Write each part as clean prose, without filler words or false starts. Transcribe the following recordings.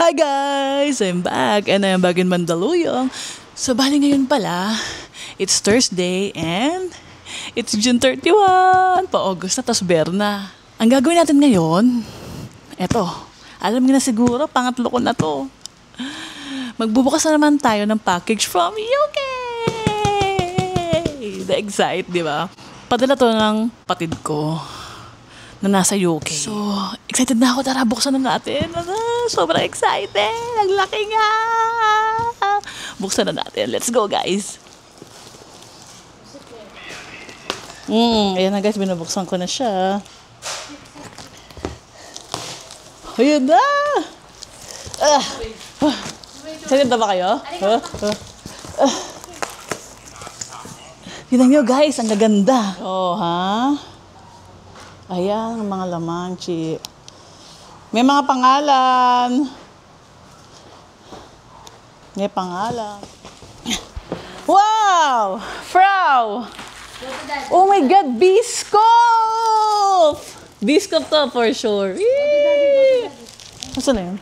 Hi guys! I'm back and I'm back in Mandaluyong. So bali ngayon pala, it's Thursday and it's June 31. Pa-August na, tas Berna. Ang gagawin natin ngayon, eto, alam niyo na siguro, pangatlo ko na to. Magbubukas na naman tayo ng package from UK! The Excite, di ba? Padala to ng patid ko na nasa UK. So, excited na ako. Tara, buksan na natin. Sobrang excited. Ang laki nga. Buksan na natin. Let's go, guys. Ayan na, guys. Binubuksan ko na siya. Ayan na. Excited na ba kayo? Tignan nyo, guys. Ang gaganda. Oh, ha? Ayan, ang mga laman, chi. May mga pangalan. May pangalan. Wow! Frau! Oh my God, Biscoff! Biscoff to for sure. Nasaan na yun?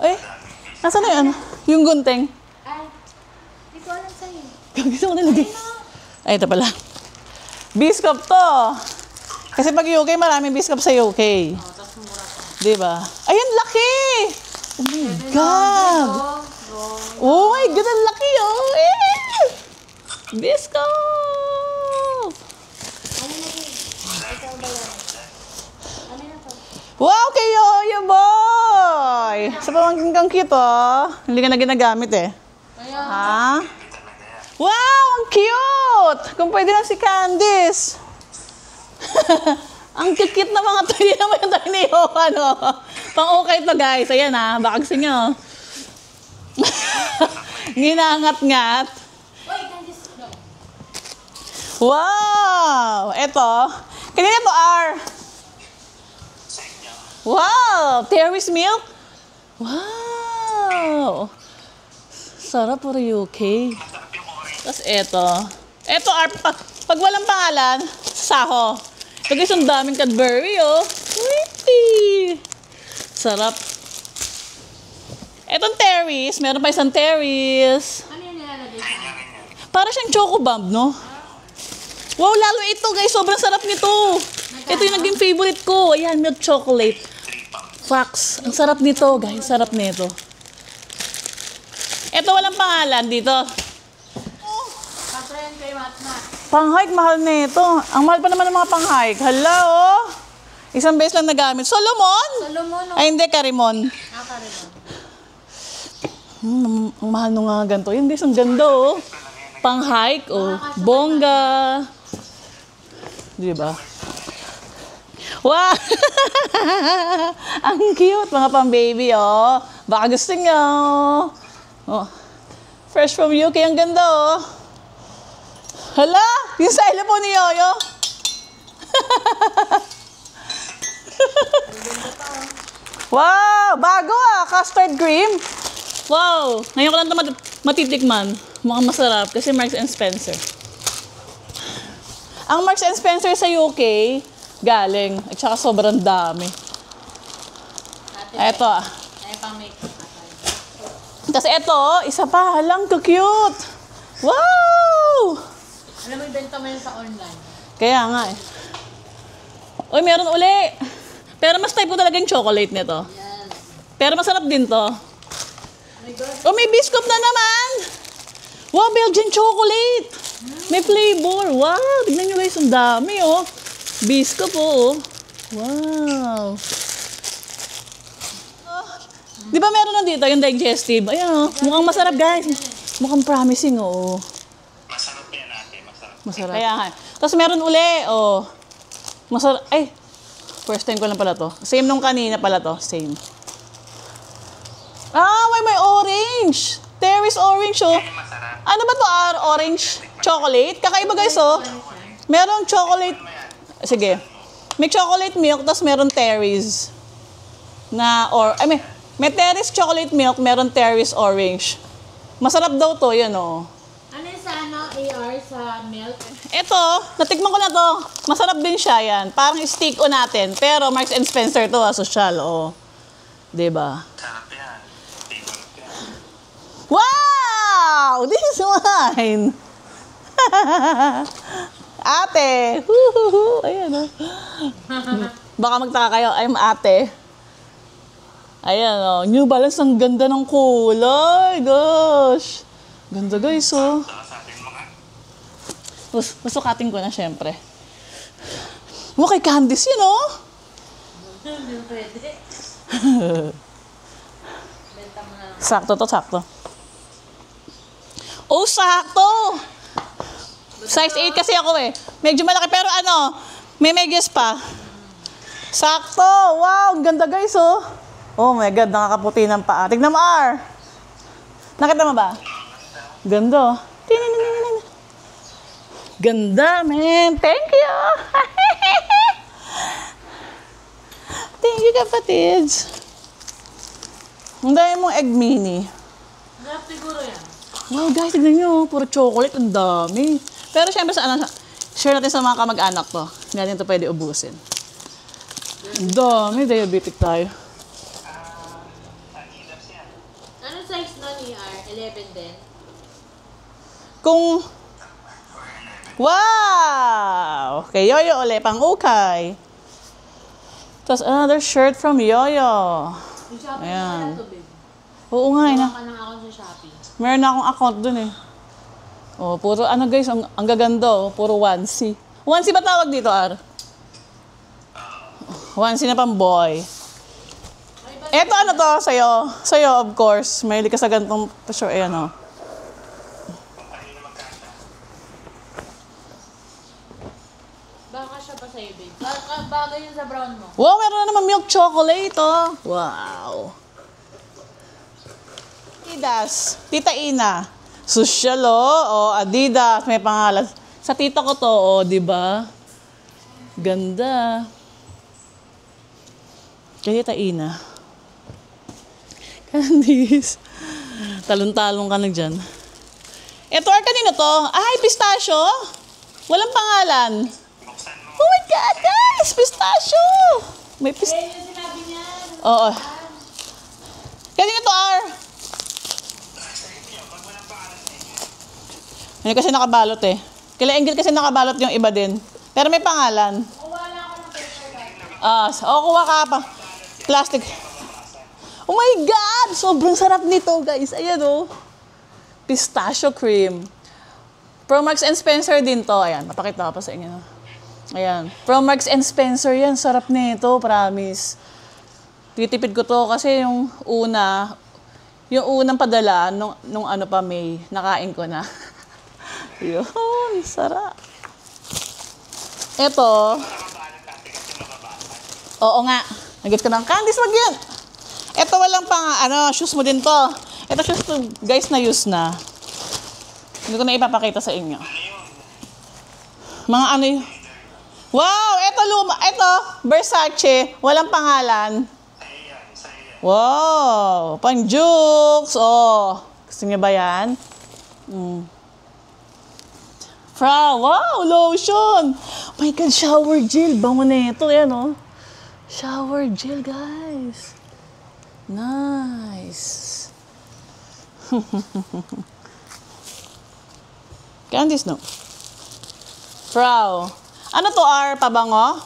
Ay, nasaan na yun? Yung gunting. Ay, di ko alam sa'yo. Gusto ko nilagay. Ay, ito pala. Biscoff to. Kasi pag UK, maraming Biscoff sa UK. Diba? Ayun, laki! Oh my God! Oh my God, ang laki, oh! Eh! Biscoff! Wow, kayo, you boy! Sa pamangkin kang cute, oh. Hindi ka na ginagamit, eh. Ha? Wow, ang cute! Kung pwede lang si Candice. Ang cute na mga to. Hindi naman yung tayo ni Johan, oh. Pang-okay to, guys. Ayan, ha. Baka gusto nyo. Ginangat-ngat. Wow! Eto. Kanina to, R. Wow! Terry's milk. Wow! Sarap for UK. Tapos eto. Eto, R. Pag walang pangalan, saho. Ito guys, ang daming Cadbury, oh. Witty! Sarap. Etong Terry's. Meron pa isang Terry's. Ano yung nilalagay ko? Para siyang choco bomb, no? Wow, lalo ito, guys. Sobrang sarap nito. Ito yung naging favorite ko. Ayan, milk chocolate. Fox. Ang sarap nito, guys. Sarap nito. Ito, walang pangalan dito. Patrayan kay Matmat. Pang-hike, mahal na ito. Ang mahal pa naman ng mga pang-hike. Hala, oh. Isang beses lang nagamit. Solomon? Solomon, no? Ay, hindi, Karimon. Karimon. Ang mahal nung nga ganito. Hindi, isang ganda, oh. Pang-hike, oh. Bongga. Diba? Wow! Ang cute, mga pang-baby, oh. Baka gusto nyo. Oh. Fresh from UK, ang ganda, oh. Hala! Yung xylophone ni Yoyo. Wow! Bago, ah. Custard cream. Wow! Ngayon ko lang ito matitikman. Mukhang masarap kasi Marks & Spencer. Ang Marks & Spencer sa UK, galing. At saka sobrang dami. Ito, ah. Ay, pang-makeup. Kasi ito, isa pa. Halang, cute. Wow! Alam mo, ibenta mo yun sa online. Kaya nga eh. Uy, meron uli. Pero mas type ko talaga yung chocolate nito. Yes. Pero masarap din to. Oh my God. Oh, may biscuit na naman. Wow, Belgian chocolate. May flavor. Wow, tignan nyo guys, ang dami oh. Biscuit po oh. Wow. Di ba meron na dito yung digestive? Ayan oh, mukhang masarap guys. Mukhang promising oh. Masarap yan ate, masarap. Masarap. Kaya nga. Tapos meron uli oh. Masarap. Ay. First time ko lang pala to. Same nung kanina pala to. Same. Ah, may orange. There is orange, oh. Ano ba to, orange chocolate? Kakaiba, guys, oh. Merong chocolate. Sige. May chocolate milk, tapos meron terries. May terries chocolate milk, meron terries orange. Masarap daw to, yan, oh. Ano yung sa AR sa milk? Ito, natikman ko na to. Masarap din siya, yan. Parang stick o natin. Pero Marks and Spencer to, social, oh. Diba? Sarap yan. Favorite yan. Wow! This is mine! Ate! Woohoo! Ayan, oh. Baka magtaka kayo, I'm ate. Ayan, oh. New Balance, ang ganda ng kulay. Gosh! Ganda, guys, oh. Sa ating mga Masukatin ko na, syempre. Kay Candice yun, oh. Hindi pwede. Benta mo na lang. Sakto to, sakto. Oh, sakto! Size 8 kasi ako eh. Medyo malaki, pero may medyas pa. Sakto! Wow, ang ganda, guys, oh. Oh my God, nakakaputi ng paa. Tignan mo, R. Nakita mo ba? Ganda, oh. Tinin. Ganda, man. Thank you. Thank you, kapatids. Ang dami mong egg mini. Sarap siguro yan. Wow, guys, tignan nyo. Puro chocolate. Ang dami. Pero syempre, share natin sa mga kamag-anak to. Hindi natin ito pwede ubusin. Ang dami. Diabetic tayo. Anong size nun, AR? 11 din? Kung... Wow! Kay Yoyo uli, pang ukay. Tapos another shirt from Yoyo. Yung Shopee Ayan. wala to, babe. Oo nga, Gawa ka ng account sa Shopee. meron na akong account dun eh. Oh, puro guys, ang gaganda, oh. Puro onesie. Onesie ba tawag dito, R? Onesie na pang boy. Eto to, sa'yo. Sa'yo, of course. Mahilig ka sa gantong sure, ayan, oh. Baka siya pa sa'yo, babe. Bagay yun sa brown mo. Wow, meron na naman milk chocolate, oh. Wow. Adidas. Tita Ina. Social, oh. Adidas. May pangalan. Sa tita ko to, oh, di ba? Ganda. Kay Tita Ina. Candice. Talon-talon ka na dyan. Ito, kanino to? Ay, pistachio. Walang pangalan. Oh my God, guys! Pistachio! May Eh, yung sinabi niya. Oo. Kanino to, R? Hindi kasi nakabalot eh. Kila Engel kasi nakabalot yung iba din. Pero may pangalan. Kuha lang ako ng paper bag. Kuha ka pa. Plastic. Oh my God! Sobrang sarap nito, guys. Ayan, oh. Pistachio cream. From Marks and Spencer din to. Ayan, mapakita ko pa sa inyo. No? Ayan. From Marks and Spencer yan. Sarap nito, promise. Titipid ko to kasi yung unang padala, nung ano pa May, nakain ko na. Yun, sarap. Ito. Oo nga. Nag-get ko ng Candice, wag yan. Ito walang shoes mo din to. Ito shoes to, guys, na use na. Hindi ko na ipapakita sa inyo. Mga ano yun. Wow, ito luma. Ito, Versace. Walang pangalan. Wow, pang-jukes. Oh, gusto niyo ba yan? Wow, lotion. Oh my God, shower gel. Bango na ito. Ayan, oh. Shower gel, guys. Nice. Candice, no? Frau. Ano to, R? Pabango?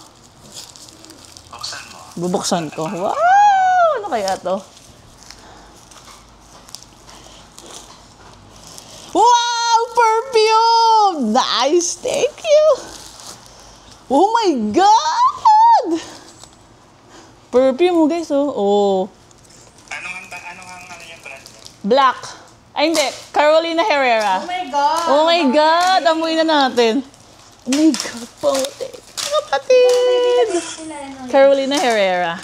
Buksan mo. Bubuksan ko. Wow! Ano kaya to? Wow! Perfume! Nice! Thank you! Oh my God! Perfume mo, guys, oh. Oh. Anong yung brand mo? Black. Ay, hindi. Carolina Herrera. Oh my God! Oh my God! Amoy na natin. Oh my God, puti. kapatid! Carolina Herrera.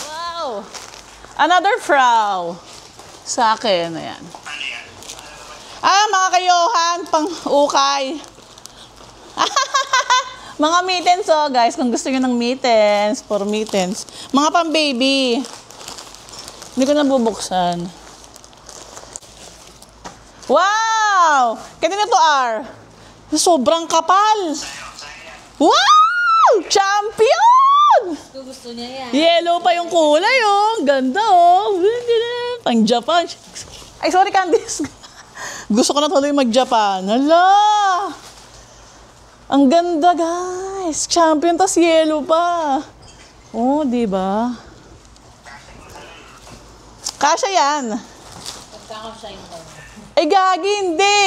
Wow! Another frau. Sa akin, ayan. Ano yan? Mga kayohan, pang-ukay. Mga mittens, oh, guys. Kung gusto nyo ng mittens, for mittens. Mga pang-baby. Hindi ko nabubuksan. Wow! Kanina to, R. Sobrang kapal. Wow! Champion! Gusto niya yan. Yellow pa yung kulay, oh. Ganda, oh. Pang Japan. Ay, sorry, Candice. Gusto ko na tuloy mag-Japan. Hala! Ang ganda, guys. Champion, tas yellow pa. Oh, di ba? Kasha yan. Pagkakasya yung tayo. Ay, gagi, hindi.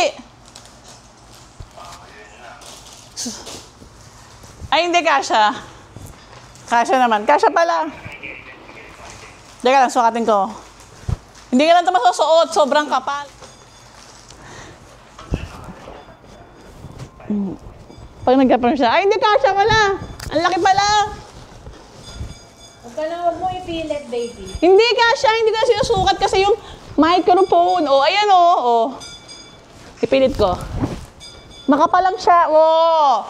Ay, hindi kasha. Kasha naman. Kasha pala. Teka lang, sukatin ko. Hindi ka lang ito masusuot. Sobrang kapal. Pag nagkapon siya, ay, hindi kasha pala. Ang laki pala. Huwag mo ipilit, baby. Hindi kasha. Hindi ko na sinusukat kasi yung microphone. Oh, ayan, oh. Oh. Ipilit ko. Makapalang siya. Oh.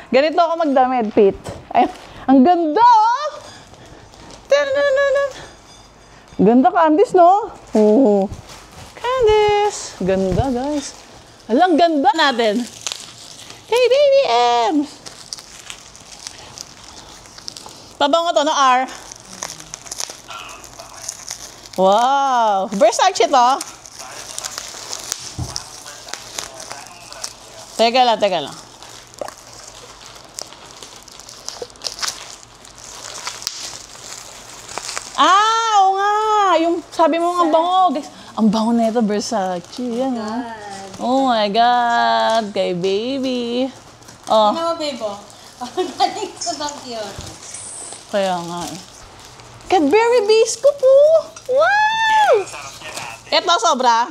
Ganito ako magdamit, Pete. Ay, ang ganda, oh! Ganda, Candice, no? Oh. Candice! Ganda, guys. Alang ganda natin. Hey, baby Ems! Pabango to, no, R? Wow! Versace to. Teka lang, teka lang. Oo nga! Yung sabi mo ang bango. Guys, ang bango na ito, Versace. Yan, ha? Oh my God! Kay baby. Oh, Ano mo, baby? Ang galing ko ng cute. kaya nga eh. Cadbury Bisco po! Wow! Sarap niya dati. Ito, sobra.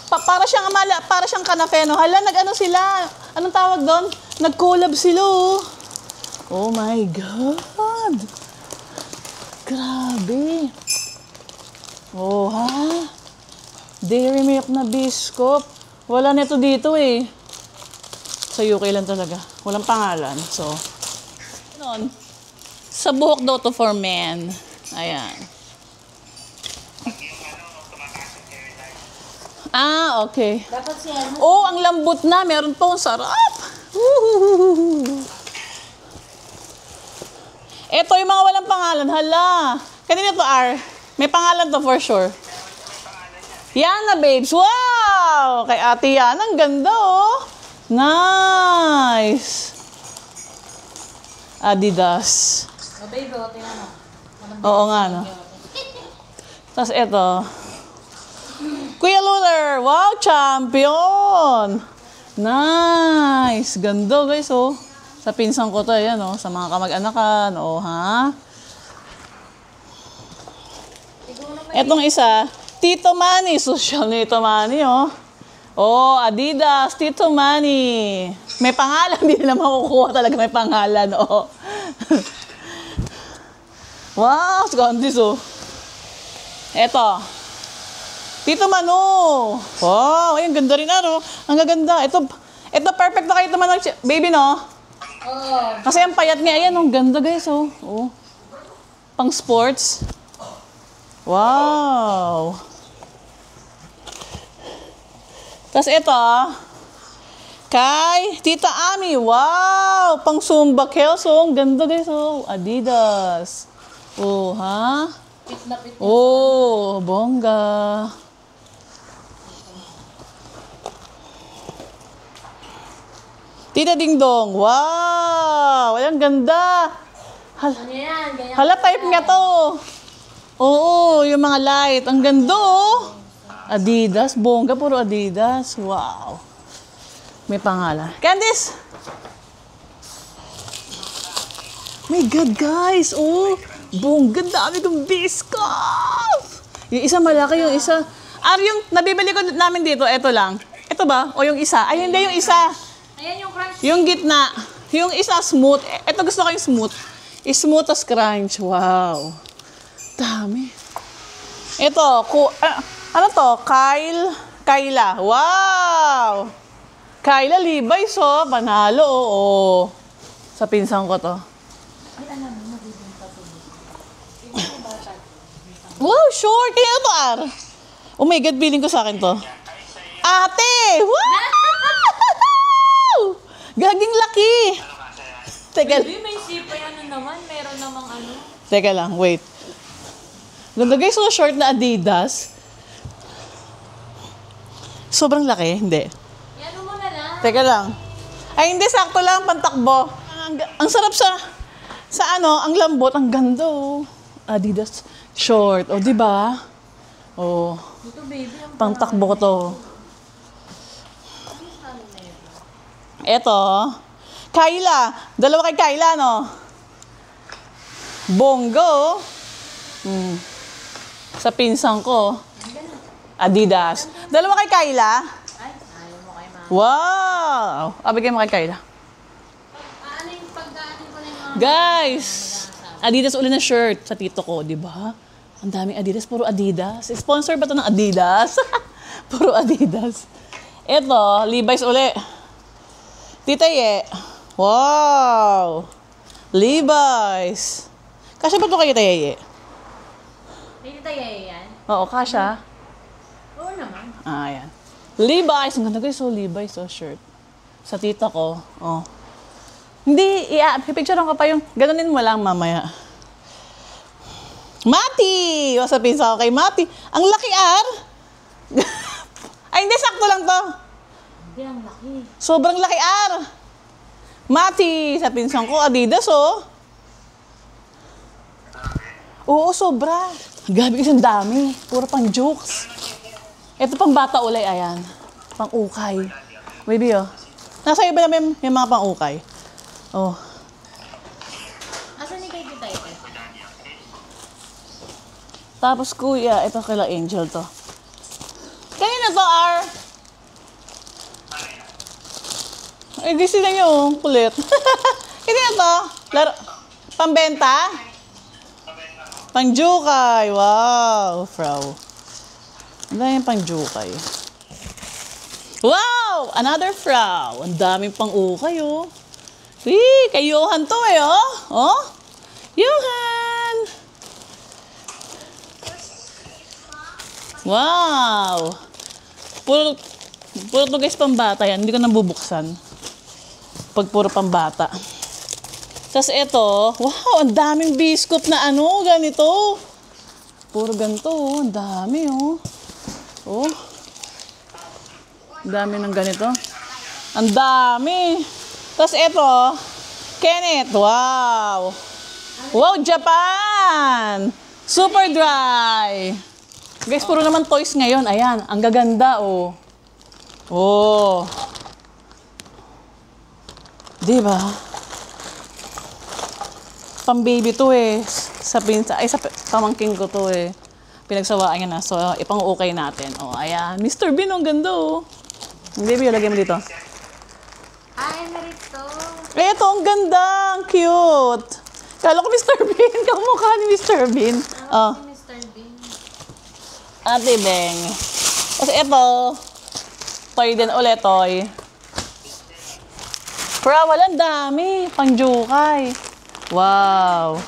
Para siyang amala, para siyang kanafeno. Hala, nag-ano sila? Anong tawag doon? Nag-collab sila, oh. Oh my God! Grabe. Oh, ha? Dairy milk na biscuit. Wala nito dito eh. Sa UK lang talaga. Walang pangalan. So, noon. Sa buhok daw to for men. Ayan. Okay. Dapat siya, Oh, ang lambot na. Meron pa. Ang sarap. Woohoo. Ito yung mga walang pangalan. Hala. Kanina to, R. May pangalan to for sure. Yana, babes. Wow! Kay Ate Yana. Ang ganda, oh. Nice. Adidas. oh, baby, tingnan mo. Oo nga, no? Tapos ito. Kuya Lunar. Wow, champion. Nice. Ganda, guys, oh. Sa pinsan ko to, yan, oh. Sa mga kamag-anakan. Oh, ha? Etong isa, Tito Manny. Social ni Tito Manny, oh. Oh, Adidas, Tito Manny. May pangalan, hindi nila makukuha talaga may pangalan, oh. Wow, Candice, oh. Eto. Tito Manu. Wow, ay, ang ganda rin, ano. Ang gaganda. Ito perfect na kayo ito man, baby, no? Oo. Kasi ang payat niya, ayan, ang ganda, guys, oh. Oh. Pang sports. Wow. Tapos ito, kay Tita Ami. Wow! Pang Zumba Kelso. Ang ganda, guys, oh. Adidas. Oh, ha? Pit na pit. Oh, bongga. Tita Ding Dong. Wow! Ay, ang ganda. Ano yan? Ganyan. Hala, type niya to. Oo, yung mga light. Ang ganda, oh. Adidas. Bongga, puro Adidas. Wow. May pangalan. Candice! My God, guys. Oh, bongga, dami kong biscuit. Yung isa malaki, yung isa. Yung nabibili ko namin dito, eto lang. Ito ba? O yung isa? Ay, hindi, yung isa. Ayan yung crunch. Yung gitna. Yung isa smooth. Ito gusto ko yung smooth. Smooth as crunch. Wow. Dami. Ito, ano to? Kyla. Wow! Kyla Levi's, oh. Panalo, oh. Sa pinsan ko to. Ay, alam mo, nabibinta to. Wow, short. Kaya ito, Ar. Oh my God, billing ko sa akin to. Ate! Wow! Gaging laki. Teka, Baby, may sipay ano naman. Meron namang ano. teka lang, wait. Ganda guys, so short na Adidas. Sobrang laki, hindi. Yan mo na lang. Teka lang. Ay, hindi, sakto lang, pantakbo. Ang sarap sa ano, ang lambot, ang ganda, oh. Adidas short, oh, di ba? Oh, Ito, baby. Ang pangtakbo ko to. Eto, Kyla. Dalawa kay Kyla, no? Bongo. Sa pinsan ko. Adidas. Dalawa kay Kyla. Ay, ayaw mo kay mama. Wow! Abigay mo kay Kyla. Ano yung pagdaanin ko na yung mga... Guys! Adidas uli na shirt sa tito ko, di ba? Ang daming Adidas, puro Adidas. Sponsor ba to ng Adidas? Puro Adidas. Ito, Levi's uli. Tita Ye. Wow! Levi's. Kasya ba ito kay Tita Ye? Hindi tayo yan? Oo, kasya. Oo naman. Ah, yan. Levi's. Ang ganda guys, so Levi's, so shirt. Sa tita ko. Oh. Hindi, pipicturean ko pa yung, ganunin mo lang mamaya. Mati! O, sabihin sa ako kay Mati. Ang laki, Ar! Ay, hindi, sakto lang to. Hindi, ang laki. Sobrang laki, Ar! Mati! Sa pinsan ko, Adidas, oh. Oo, sobra. Gabi kasi ang dami. Puro pang jokes. Ito pang bata ulay, ayan. Pang ukay. Baby, oh. Nasa iba namin yung mga pang ukay. Oh. Asan ni kay Tita ito? Tapos kuya, ito kila Angel to. Kanina to, R. Ay, di sila yung kulit. Kanina to. Pambenta? Pangjukay. Wow, frau. Ang daming pangjukay. Wow! Another frau. Ang daming pang ukay, oh. Wee, kay Johan to eh, oh. Oh? Johan! Wow! Puro to guys pambata yan. Hindi ko nabubuksan. Pag puro pambata. Tapos ito, wow, ang daming biscuit na ano, ganito. Puro ganito, oh. Ang dami, oh. Oh. Ang dami ng ganito. Ang dami. Tapos ito, Kenneth, wow. Wow, Japan. Super dry. Guys, puro naman toys ngayon. Ayan, ang gaganda, oh. Oh. Diba? Pang-baby to eh. Sa pamangking ko to eh. Pinagsawaan niya na. So, ipang-okay natin. Oh, ayan. Mr. Bean, ang ganda oh. Baby, lagay mo dito. Ay, narito. Eh, ito, ang ganda. Ang cute. Kala ko Mr. Bean. Kamukha ni Mr. Bean. Oh. Si Mr. Bean. Ate Beng. Kasi ito, toy din ulit, toy. Pero walang dami. Pangjukay. Wow.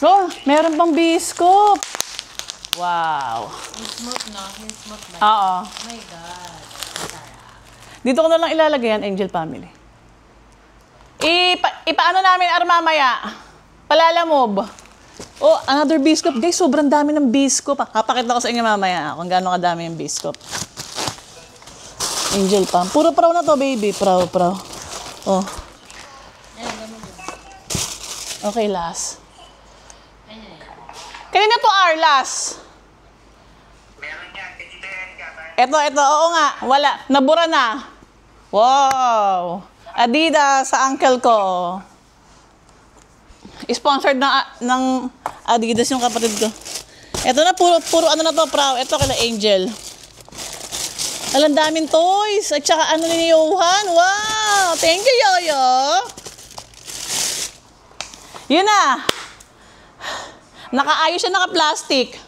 Oh, meron pang biscuit. Wow. Yung smooth, no? Yung smooth ba? Oo. Oh my God. Sarap. Dito ko na lang ilalagay yan, Angel Family. Ipaano namin mamaya? Palalamob. Oh, another biscuit. Guys, sobrang dami ng biscuit. Papakita ko sa inyo mamaya kung gaano kadami yung biscuit. Angel Pam. Puro praw na to, baby. Praw. Oh. Ayun, ganun yun. Okay, last. Ayun. Kanina to, Arlas. Meron yan. Kitita yan ka. Ito. Oo nga. Wala. Nabura na. Wow. Adidas sa uncle ko. Sponsored ng Adidas yung kapatid ko. Ito na, puro ano na to, praw. Ito kila Angel. Alang daming toys. At saka ano ni Johan. Wow! Thank you, Yoyo. Yun na. Nakaayos siya, naka-plastic.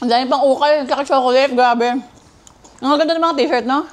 Ang dami pang ukay, tsaka chocolate. Grabe. Ang ganda ng mga t-shirt, no?